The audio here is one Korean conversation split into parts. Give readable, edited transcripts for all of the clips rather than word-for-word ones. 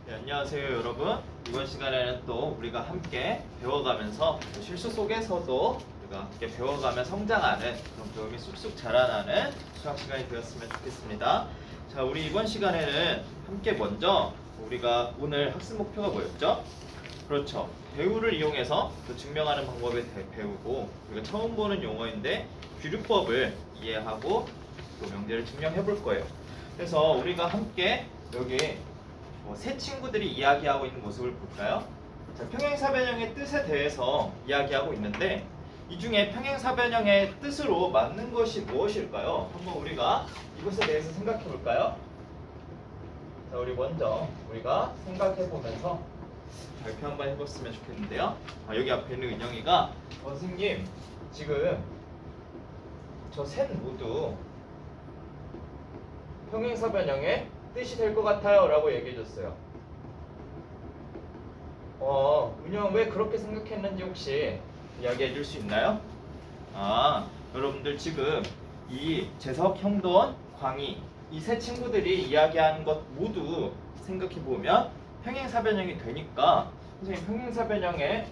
네, 안녕하세요 여러분. 이번 시간에는 또 우리가 함께 배워가면서 또 실수 속에서도 우리가 함께 배워가며 성장하는 그런 배움이 쑥쑥 자라나는 수학 시간이 되었으면 좋겠습니다. 자, 우리 이번 시간에는 함께 먼저 우리가 오늘 학습 목표가 뭐였죠? 그렇죠. 배우를 이용해서 또 증명하는 방법을 배우고 우리가 처음 보는 용어인데 귀류법을 이해하고 또 명제를 증명해 볼 거예요. 그래서 우리가 함께 여기 세 친구들이 이야기하고 있는 모습을 볼까요? 자, 평행사변형의 뜻에 대해서 이야기하고 있는데 이 중에 평행사변형의 뜻으로 맞는 것이 무엇일까요? 한번 우리가 이것에 대해서 생각해 볼까요? 자, 우리 먼저 우리가 생각해 보면서 발표 한번 해봤으면 좋겠는데요. 여기 앞에 있는 은영이가 선생님 지금 저 셋 모두 평행사변형의 뜻이 될 것 같아요 라고 얘기해 줬어요. 은영 왜 그렇게 생각했는지 혹시 이야기해 줄 수 있나요? 여러분들 지금 이 재석, 형돈, 광희 이 세 친구들이 이야기하는 것 모두 생각해 보면 평행사변형이 되니까 선생님 평행사변형의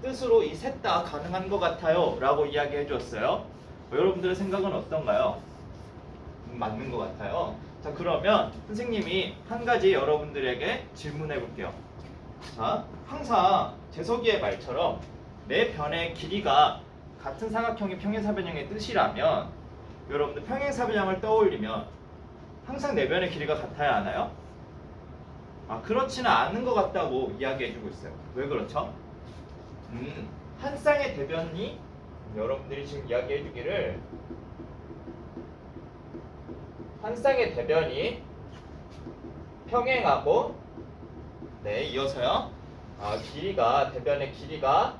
뜻으로 이 셋 다 가능한 것 같아요 라고 이야기해 줬어요. 여러분들의 생각은 어떤가요? 맞는 것 같아요. 자, 그러면 선생님이 한 가지 여러분들에게 질문해 볼게요. 자, 항상 재석이의 말처럼 네 변의 길이가 같은 사각형이 평행사변형의 뜻이라면 여러분들 평행사변형을 떠올리면 항상 네 변의 길이가 같아야 하나요? 그렇지는 않은 것 같다고 이야기해 주고 있어요. 왜 그렇죠? 한 쌍의 대변이 여러분들이 지금 이야기해 주기를 한 쌍의 대변이 평행하고 이어서요. 길이가 대변의 길이가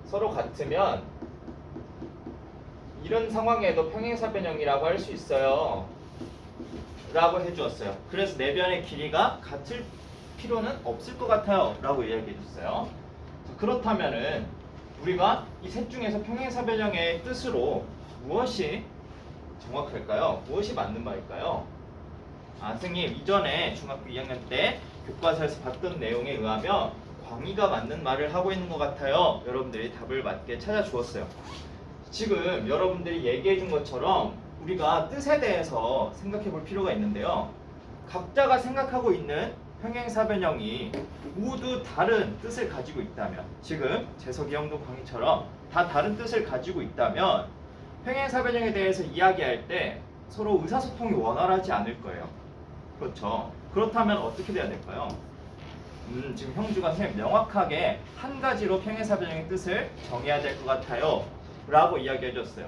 서로 같으면 이런 상황에도 평행사변형이라고 할 수 있어요. 라고 해주었어요. 그래서 네 변의 길이가 같을 필요는 없을 것 같아요. 라고 이야기해 줬어요. 그렇다면은 우리가 이 셋 중에서 평행사변형의 뜻으로 무엇이 정확할까요? 무엇이 맞는 말일까요? 선생님 이전에 중학교 2학년 때 교과서에서 봤던 내용에 의하면 광희가 맞는 말을 하고 있는 것 같아요. 여러분들이 답을 맞게 찾아주었어요. 지금 여러분들이 얘기해 준 것처럼 우리가 뜻에 대해서 생각해 볼 필요가 있는데요. 각자가 생각하고 있는 평행사변형이 모두 다른 뜻을 가지고 있다면 지금 재석이 형도 광희처럼 다 다른 뜻을 가지고 있다면 평행사변형에 대해서 이야기할 때 서로 의사소통이 원활하지 않을 거예요. 그렇죠. 그렇다면 어떻게 돼야 될까요? 지금 형주가 선생님 명확하게 한 가지로 평행사변형의 뜻을 정해야 될 것 같아요 라고 이야기해 줬어요.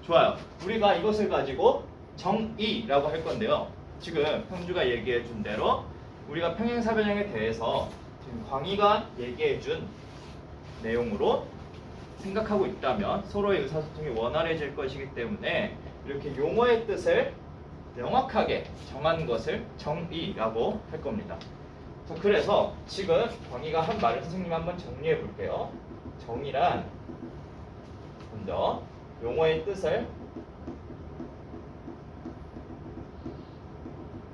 좋아요. 우리가 이것을 가지고 정의라고 할 건데요. 지금 형주가 얘기해 준 대로 우리가 평행사변형에 대해서 지금 광희가 얘기해 준 내용으로 생각하고 있다면 서로의 의사소통이 원활해질 것이기 때문에 이렇게 용어의 뜻을 명확하게 정한 것을 정의라고 할 겁니다. 자, 그래서 지금 광희가 한 말을 선생님 한번 정리해 볼게요. 정의란 먼저 용어의 뜻을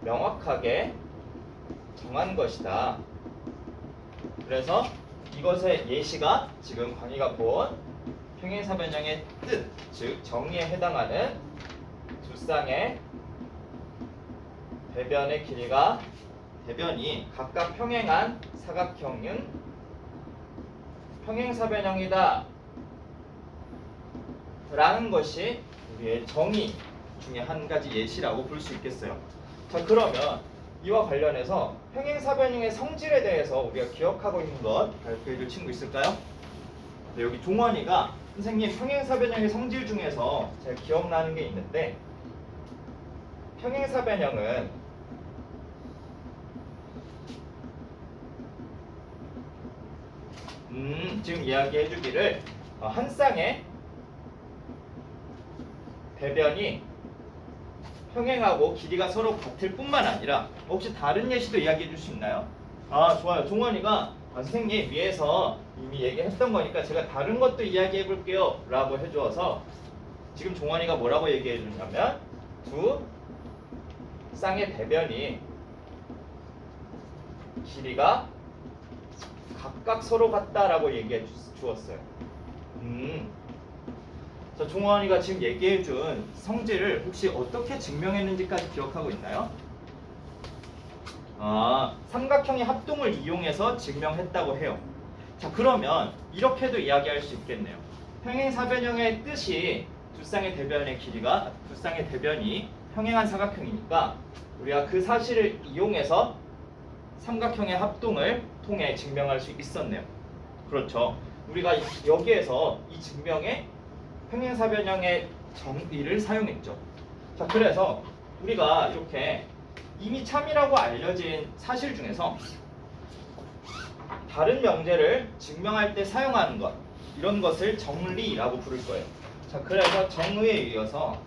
명확하게 정한 것이다. 그래서 이것의 예시가 지금 광희가 본 평행사변형의 뜻, 즉 정의에 해당하는 두 쌍의 대변의 길이가 대변이 각각 평행한 사각형은 평행사변형이다 라는 것이 우리의 정의 중에 한 가지 예시라고 볼 수 있겠어요. 자, 그러면 이와 관련해서 평행사변형의 성질에 대해서 우리가 기억하고 있는 것 발표해 줄 친구 있을까요? 네, 여기 종원이가 선생님 평행사변형의 성질 중에서 제가 기억나는 게 있는데 평행사변형은 지금 이야기해 주기를 한 쌍의 대변이 평행하고 길이가 서로 같을 뿐만 아니라 혹시 다른 예시도 이야기해 줄 수 있나요? 좋아요. 종원이가 선생님 위에서 이미 얘기했던 거니까 제가 다른 것도 이야기해 볼게요 라고 해주어서 지금 종원이가 뭐라고 얘기해 주냐면 두 쌍의 대변이 길이가 각각 서로 같다라고 얘기해 주었어요. 자, 종원이가 지금 얘기해준 성질을 혹시 어떻게 증명했는지까지 기억하고 있나요? 삼각형의 합동을 이용해서 증명했다고 해요. 자, 그러면 이렇게도 이야기할 수 있겠네요. 평행사변형의 뜻이 두 쌍의 대변이 평행한 사각형이니까 우리가 그 사실을 이용해서 삼각형의 합동을 통해 증명할 수 있었네요. 그렇죠. 우리가 여기에서 이 증명에 평행사변형의 정의를 사용했죠. 자, 그래서 우리가 이렇게 이미 참이라고 알려진 사실 중에서 다른 명제를 증명할 때 사용하는 것, 이런 것을 정리라고 부를 거예요. 자, 그래서 정의에 이어서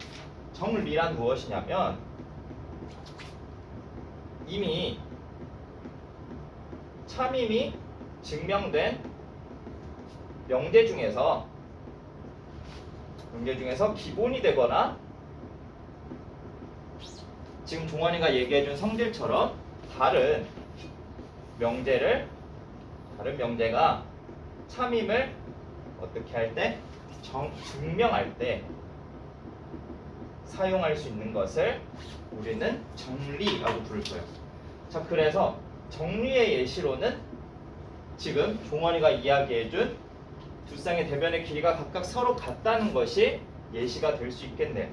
정리란 무엇이냐면 이미 참임이 증명된 명제 중에서 기본이 되거나 지금 종원이가 얘기해준 성질처럼 다른 명제가 참임을 어떻게 할 때? 증명할 때 사용할 수 있는 것을 우리는 정리라고 부를 거예요. 자, 그래서 정리의 예시로는 지금 종원이가 이야기해준 두 쌍의 대변의 길이가 각각 서로 같다는 것이 예시가 될 수 있겠네요.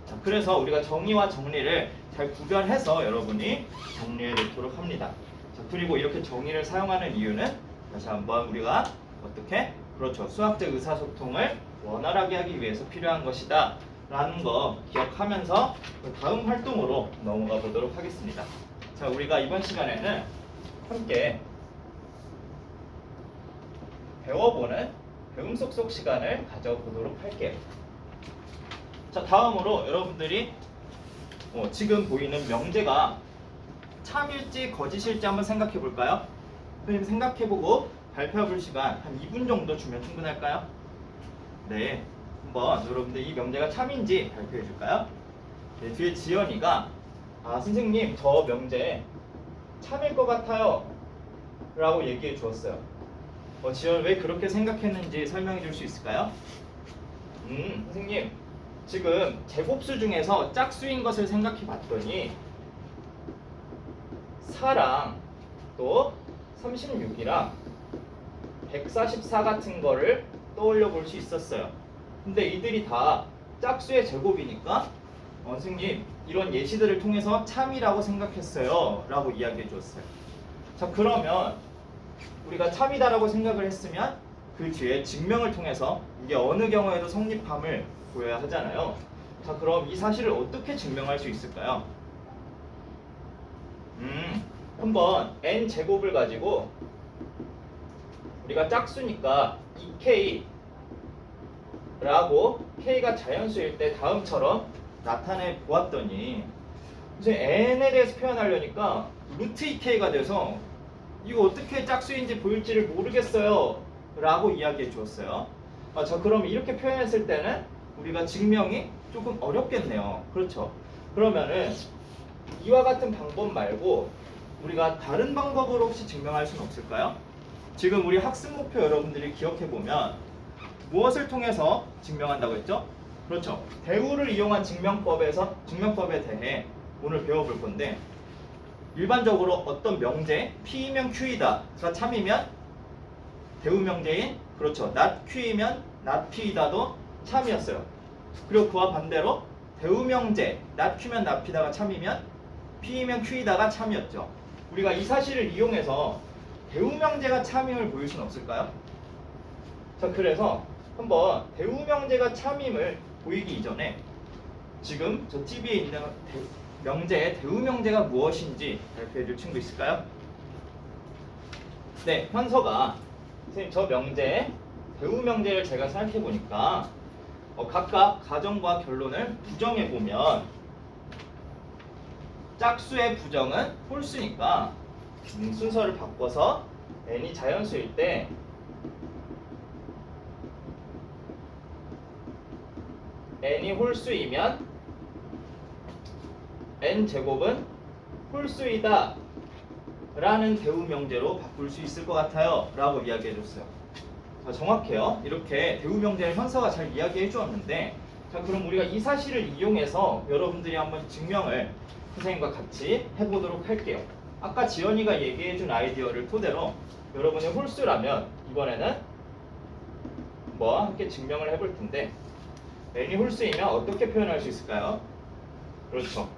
자, 그래서 우리가 정의와 정리를 잘 구별해서 여러분이 정리해 놓도록 합니다. 자, 그리고 이렇게 정의를 사용하는 이유는 다시 한번 우리가 어떻게? 그렇죠. 수학적 의사소통을 원활하게 하기 위해서 필요한 것이다 라는 거 기억하면서 다음 활동으로 넘어가 보도록 하겠습니다. 자, 우리가 이번 시간에는 함께 배워보는 배움 속속 시간을 가져보도록 할게요. 자, 다음으로 여러분들이 지금 보이는 명제가 참일지 거짓일지 한번 생각해 볼까요? 선생님 생각해보고 발표해 볼 시간 한 2분 정도 주면 충분할까요? 네, 한번 여러분들 이 명제가 참인지 발표해 줄까요? 네, 뒤에 지연이가 선생님 저 명제 참일 것 같아요 라고 얘기해 주었어요. 지연 왜 그렇게 생각했는지 설명해 줄 수 있을까요? 선생님 지금 제곱수 중에서 짝수인 것을 생각해 봤더니 4랑 또 36이랑 144 같은 거를 떠올려 볼 수 있었어요. 근데 이들이 다 짝수의 제곱이니까 선생님 이런 예시들을 통해서 참이라고 생각했어요 라고 이야기해 주었어요. 자, 그러면 우리가 참이다라고 생각을 했으면 그 뒤에 증명을 통해서 이게 어느 경우에도 성립함을 보여야 하잖아요. 자, 그럼 이 사실을 어떻게 증명할 수 있을까요? 한번 n제곱을 가지고 우리가 짝수니까 2k 라고 k가 자연수일 때 다음처럼 나타내 보았더니 이제 n에 대해서 표현하려니까 루트 2k가 돼서 이거 어떻게 짝수인지 보일지를 모르겠어요 라고 이야기해 주었어요. 자, 그럼 이렇게 표현했을 때는 우리가 증명이 조금 어렵겠네요. 그렇죠? 그러면은 이와 같은 방법 말고 우리가 다른 방법으로 혹시 증명할 수는 없을까요? 지금 우리 학습 목표 여러분들이 기억해 보면 무엇을 통해서 증명한다고 했죠? 그렇죠. 대우를 이용한 증명법에 대해 오늘 배워볼 건데 일반적으로 어떤 명제 P이면 Q이다가 참이면 대우 명제인 그렇죠. not Q이면 not P이다도 참이었어요. 그리고 그와 반대로 대우 명제 not Q면 not P다가 참이면 P이면 Q이다가 참이었죠. 우리가 이 사실을 이용해서 대우 명제가 참임을 보일 수는 없을까요? 자, 그래서 한번 대우 명제가 참임을 보이기 이전에 지금 저 TV에 있는 명제의 대우 명제가 무엇인지 발표해 줄 친구 있을까요? 네, 현서가 선생님 저 명제 대우 명제를 제가 생각해 보니까 각각 가정과 결론을 부정해 보면 짝수의 부정은 홀수니까 순서를 바꿔서 n이 자연수일 때 n이 홀수이면 n제곱은 홀수이다 라는 대우 명제로 바꿀 수 있을 것 같아요 라고 이야기해 줬어요. 자, 정확해요. 이렇게 대우 명제를 현서가 잘 이야기해 주었는데, 자, 그럼 우리가 이 사실을 이용해서 여러분들이 한번 증명을 선생님과 같이 해보도록 할게요. 아까 지연이가 얘기해 준 아이디어를 토대로 여러분이 홀수라면 이번에는 뭐와 함께 증명을 해볼 텐데, n이 홀수이면 어떻게 표현할 수 있을까요? 그렇죠.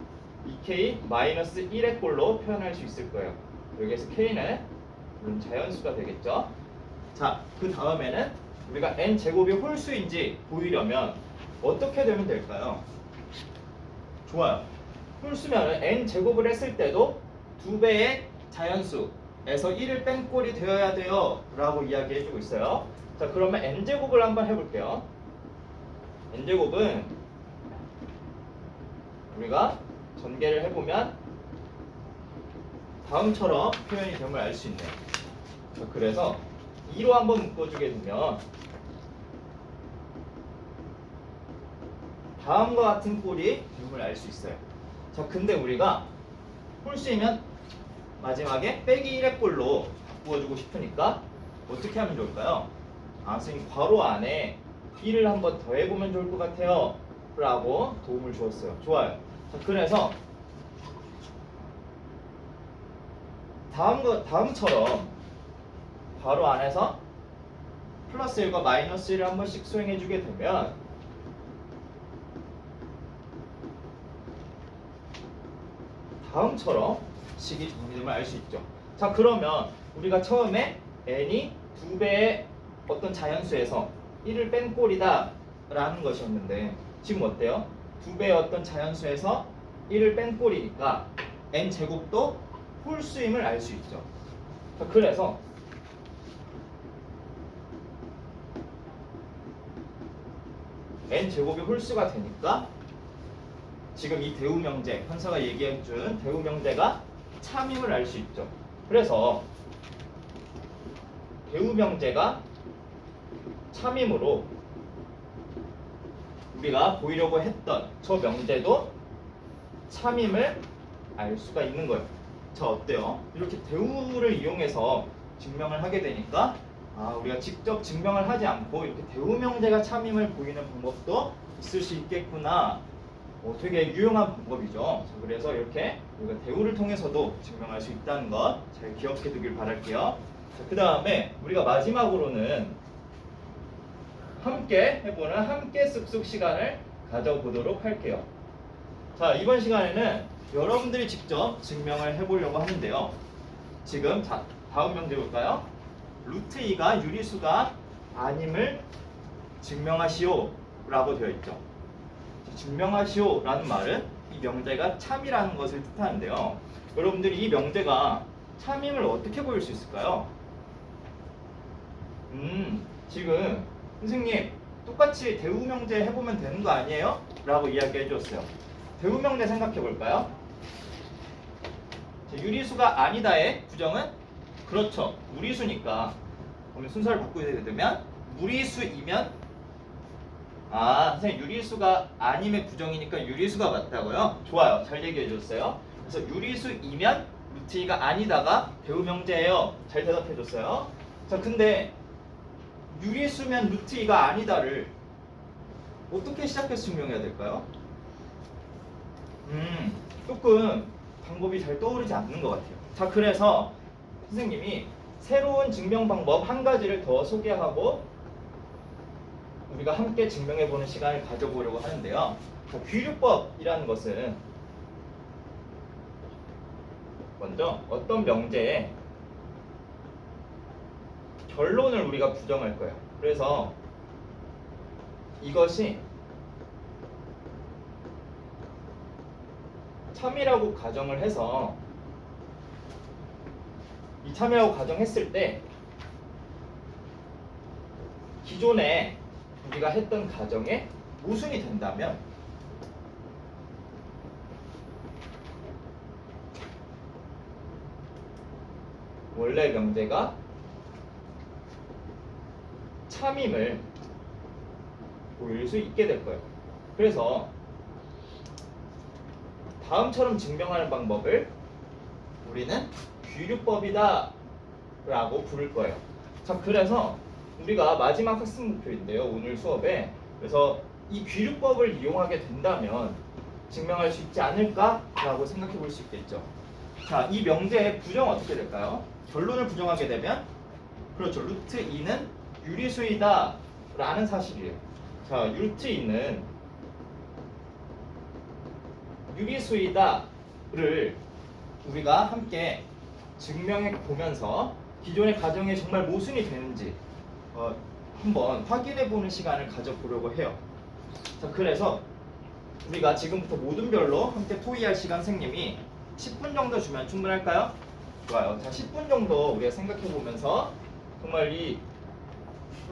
2k-1의 꼴로 표현할 수 있을 거예요. 여기에서 k는 물론 자연수가 되겠죠. 자, 그 다음에는 우리가 n제곱이 홀수인지 보이려면 어떻게 되면 될까요? 좋아요. 홀수면 n제곱을 했을 때도 2배의 자연수에서 1을 뺀 꼴이 되어야 돼요 라고 이야기해주고 있어요. 자, 그러면 n제곱을 한번 해볼게요. n제곱은 우리가 전개를 해보면 다음처럼 표현이 됨을 알 수 있네요. 자, 그래서 2로 한번 묶어주게 되면 다음과 같은 꼴이 됨을 알 수 있어요. 자, 근데 우리가 홀수이면 마지막에 빼기 1의 꼴로 바꾸어주고 싶으니까 어떻게 하면 좋을까요? 아, 선생님 괄호 안에 1을 한번 더 해보면 좋을 것 같아요 라고 도움을 주었어요. 좋아요. 자, 그래서 다음처럼 괄호 안에서 플러스 1과 마이너스 1을 한 번씩 수행해주게 되면 다음처럼 식이 정리됨을 알 수 있죠. 자, 그러면 우리가 처음에 n이 2배의 어떤 자연수에서 1을 뺀 꼴이다 라는 것이었는데, 지금 어때요? 2배의 어떤 자연수에서 1을 뺀 꼴이니까 n제곱도 홀수임을 알 수 있죠. 자, 그래서 n제곱이 홀수가 되니까 지금 이 대우 명제, 현서가 얘기해준 대우 명제가 참임을 알 수 있죠. 그래서 대우 명제가 참임으로 우리가 보이려고 했던 저 명제도 참임을 알 수가 있는 거예요. 자, 어때요? 이렇게 대우를 이용해서 증명을 하게 되니까 우리가 직접 증명을 하지 않고 이렇게 대우 명제가 참임을 보이는 방법도 있을 수 있겠구나. 되게 유용한 방법이죠. 자, 그래서 이렇게 우리가 대우를 통해서도 증명할 수 있다는 것 잘 기억해 두길 바랄게요. 자, 그 다음에 우리가 마지막으로는 함께 해보는 함께 쓱쓱 시간을 가져보도록 할게요. 자, 이번 시간에는 여러분들이 직접 증명을 해보려고 하는데요. 지금 다음 명제 볼까요? 루트 2가 유리수가 아님을 증명하시오 라고 되어 있죠. 증명하시오 라는 말은 이 명제가 참이라는 것을 뜻하는데요. 여러분들이 이 명제가 참임을 어떻게 보일 수 있을까요? 지금 선생님 똑같이 대우 명제 해보면 되는 거 아니에요? 라고 이야기해 주었어요. 대우 명제 생각해 볼까요? 유리수가 아니다의 부정은 그렇죠. 무리수니까. 그러면 순서를 바꾸게 되면 무리수이면 선생님 유리수가 아님의 부정이니까 유리수가 맞다고요? 좋아요. 잘 얘기해 줬어요. 그래서 유리수이면 루트 2가 아니다가 대우 명제예요. 잘 대답해 줬어요. 자, 근데 유리수면 루트 2가 아니다를 어떻게 시작해서 증명해야 될까요? 조금 방법이 잘 떠오르지 않는 것 같아요. 자, 그래서 선생님이 새로운 증명 방법 한 가지를 더 소개하고 우리가 함께 증명해보는 시간을 가져보려고 하는데요. 자, 귀류법이라는 것은 먼저 어떤 명제의 결론을 우리가 부정할 거예요. 그래서 이것이 참이라고 가정을 해서 이 참이라고 가정했을 때 기존에 우리가 했던 가정에 모순이 된다면 원래 명제가 참임을 보일 수 있게 될 거예요. 그래서 다음처럼 증명하는 방법을 우리는 귀류법이다 라고 부를 거예요. 자, 그래서 우리가 마지막 학습 목표인데요, 오늘 수업에. 그래서 이 귀류법을 이용하게 된다면 증명할 수 있지 않을까라고 생각해 볼 수 있겠죠. 자, 이 명제의 부정은 어떻게 될까요? 결론을 부정하게 되면 그렇죠. 루트 2는 유리수이다 라는 사실이에요. 자, 루트 2는 유리수이다를 우리가 함께 증명해 보면서 기존의 가정이 정말 모순이 되는지 한번 확인해 보는 시간을 가져보려고 해요. 자, 그래서 우리가 지금부터 모든 별로 함께 토의할 시간 선생님이 10분 정도 주면 충분할까요? 좋아요. 자, 10분 정도 우리가 생각해 보면서 정말 이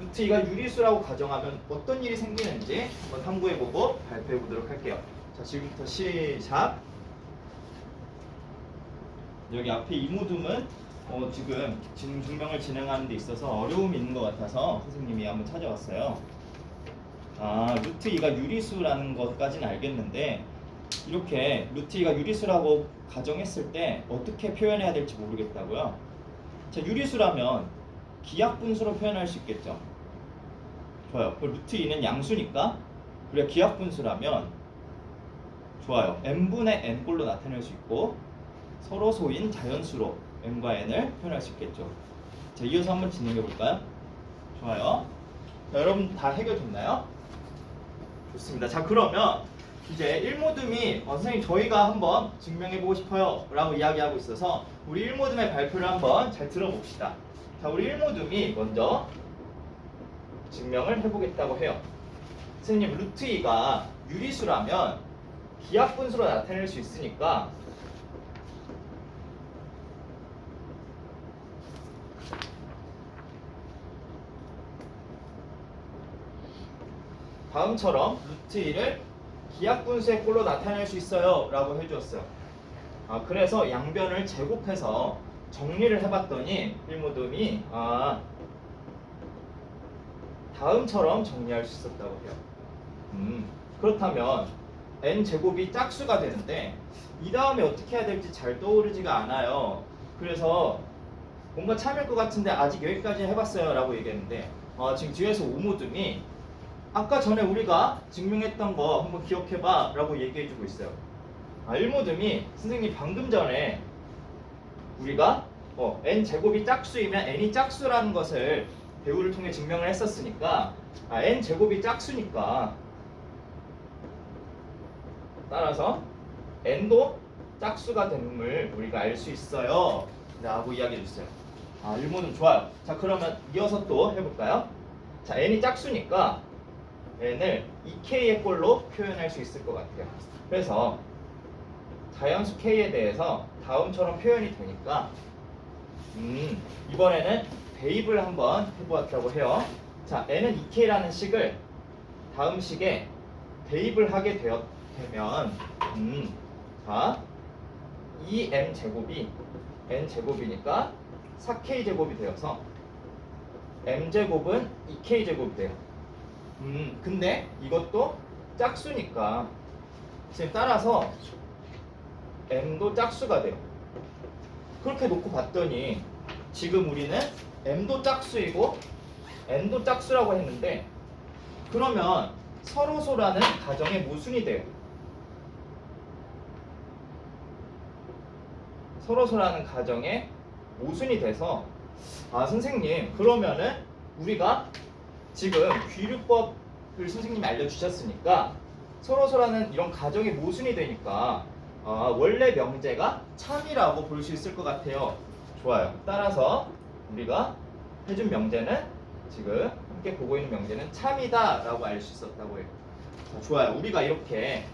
루트 2가 유리수라고 가정하면 어떤 일이 생기는지 한번 탐구해 보고 발표해 보도록 할게요. 자, 지금부터 시작. 여기 앞에 이모둠은 지금 증명을 진행하는 데 있어서 어려움이 있는 것 같아서 선생님이 한번 찾아왔어요. 루트 2가 유리수라는 것까지는 알겠는데 이렇게 루트 2가 유리수라고 가정했을 때 어떻게 표현해야 될지 모르겠다고요. 자, 유리수라면 기하분수로 표현할 수 있겠죠. 좋아요. 루트 2는 양수니까 우리가 기하분수라면 좋아요. n분의 n꼴로 나타낼 수 있고 서로 소인 자연수로 m과 n을 표현할 수 있겠죠. 자, 이어서 한번 진행해 볼까요? 좋아요. 자, 여러분 다 해결됐나요? 좋습니다. 자, 그러면 이제 1모듬이 선생님 저희가 한번 증명해 보고 싶어요 라고 이야기하고 있어서 우리 1모듬의 발표를 한번 잘 들어봅시다. 자, 우리 1모듬이 먼저 증명을 해보겠다고 해요. 선생님, 루트 2가 유리수라면 기하분수로 나타낼 수 있으니까 다음처럼 루트 2를 기하분수의 꼴로 나타낼 수 있어요 라고 해주었어요. 그래서 양변을 제곱해서 정리를 해봤더니 1모듬이 다음처럼 정리할 수 있었다고 해요. 그렇다면 n제곱이 짝수가 되는데 이 다음에 어떻게 해야 될지 잘 떠오르지가 않아요. 그래서 뭔가 참을 것 같은데 아직 여기까지 해봤어요 라고 얘기했는데 지금 뒤에서 오모듬이 아까 전에 우리가 증명했던 거 한번 기억해봐 라고 얘기해주고 있어요. 1모듬이 선생님 방금 전에 우리가 n제곱이 짝수이면 n이 짝수라는 것을 배우를 통해 증명을 했었으니까 n제곱이 짝수니까 따라서 n도 짝수가 됨을 우리가 알 수 있어요 라고 이야기해 주세요. 1모듬 좋아요. 자, 그러면 이어서 또 해볼까요? 자, n이 짝수니까 n을 2k의 꼴로 표현할 수 있을 것 같아요. 그래서 자연수 k에 대해서 다음처럼 표현이 되니까 이번에는 대입을 한번 해보았다고 해요. 자, n은 2k라는 식을 다음 식에 대입을 하게 되면 자, 2m 제곱이 n 제곱이니까 4k 제곱이 되어서 m 제곱은 2k 제곱이 돼요. 근데 이것도 짝수니까 지금 따라서 m도 짝수가 돼요. 그렇게 놓고 봤더니 지금 우리는 m도 짝수이고 n도 짝수라고 했는데 그러면 서로소라는 가정의 모순이 돼요. 서로소라는 가정의 모순이 돼서 선생님 그러면은 우리가 지금 귀류법을 선생님이 알려주셨으니까 서로소라는 이런 가정의 모순이 되니까 원래 명제가 참이라고 볼 수 있을 것 같아요. 좋아요. 따라서 우리가 해준 명제는 지금 함께 보고 있는 명제는 참이다 라고 알 수 있었다고 해요. 자, 좋아요. 우리가 이렇게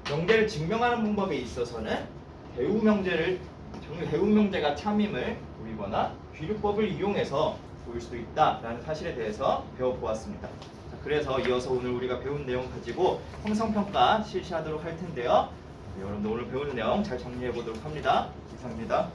명제를 증명하는 방법에 있어서는 배우 명제가 참임을 보이거나 귀류법을 이용해서 보일 수도 있다라는 사실에 대해서 배워보았습니다. 자, 그래서 이어서 오늘 우리가 배운 내용 가지고 형성평가 실시하도록 할 텐데요. 여러분들 오늘 배운 내용 잘 정리해 보도록 합니다. 이상입니다.